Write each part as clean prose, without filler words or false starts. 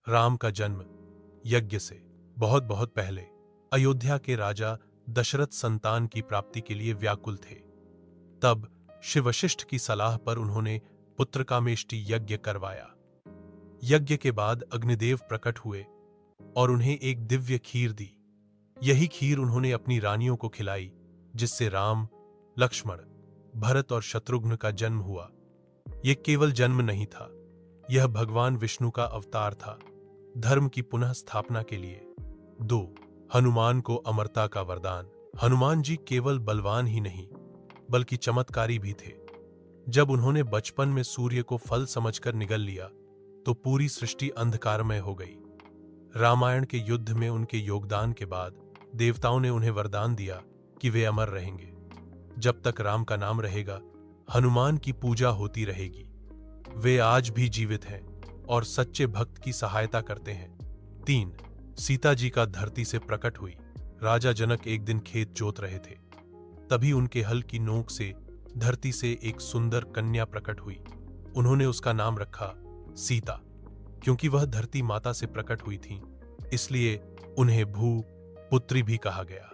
राम का जन्म यज्ञ से बहुत बहुत पहले अयोध्या के राजा दशरथ संतान की प्राप्ति के लिए व्याकुल थे। तब शिव वशिष्ठ की सलाह पर उन्होंने पुत्रकामेष्टि यज्ञ करवाया। यज्ञ के बाद अग्निदेव प्रकट हुए और उन्हें एक दिव्य खीर दी। यही खीर उन्होंने अपनी रानियों को खिलाई, जिससे राम, लक्ष्मण, भरत और शत्रुघ्न का जन्म हुआ। यह केवल जन्म नहीं था, यह भगवान विष्णु का अवतार था, धर्म की पुनः स्थापना के लिए। 2. हनुमान को अमरता का वरदान। हनुमान जी केवल बलवान ही नहीं बल्कि चमत्कारी भी थे। जब उन्होंने बचपन में सूर्य को फल समझकर निगल लिया तो पूरी सृष्टि अंधकारमय हो गई। रामायण के युद्ध में उनके योगदान के बाद देवताओं ने उन्हें वरदान दिया कि वे अमर रहेंगे। जब तक राम का नाम रहेगा, हनुमान की पूजा होती रहेगी। वे आज भी जीवित हैं और सच्चे भक्त की सहायता करते हैं। 3. सीता जी का धरती से प्रकट हुई। राजा जनक एक दिन खेत जोत रहे थे। तभी उनके हल की नोक से धरती से एक सुंदर कन्या प्रकट हुई। उन्होंने उसका नाम रखा सीता। क्योंकि वह धरती माता से प्रकट हुई थीं, इसलिए उन्हें भू पुत्री भी कहा गया।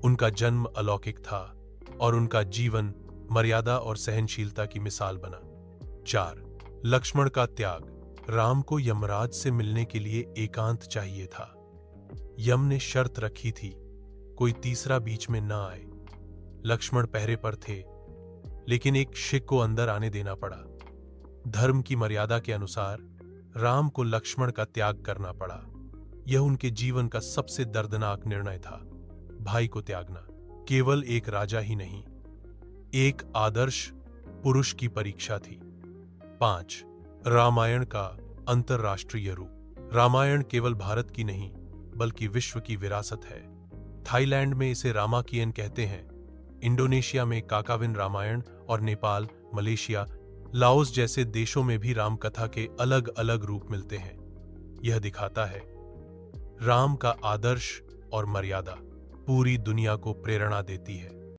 उनका जन्म अलौकिक था और उनका जीवन मर्यादा और सहनशीलता की मिसाल बना। 4. लक्ष्मण का त्याग। राम को यमराज से मिलने के लिए एकांत चाहिए था। यम ने शर्त रखी थी, कोई तीसरा बीच में न आए। लक्ष्मण पहरे पर थे, लेकिन एक शिक को अंदर आने देना पड़ा। धर्म की मर्यादा के अनुसार राम को लक्ष्मण का त्याग करना पड़ा। यह उनके जीवन का सबसे दर्दनाक निर्णय था। भाई को त्यागना केवल एक राजा ही नहीं, एक आदर्श पुरुष की परीक्षा थी। 5. रामायण का अंतर्राष्ट्रीय रूप। रामायण केवल भारत की नहीं बल्कि विश्व की विरासत है। थाईलैंड में इसे रामाकियन कहते हैं, इंडोनेशिया में काकाविन रामायण और नेपाल, मलेशिया, लाओस जैसे देशों में भी रामकथा के अलग अलग रूप मिलते हैं। यह दिखाता है राम का आदर्श और मर्यादा पूरी दुनिया को प्रेरणा देती है।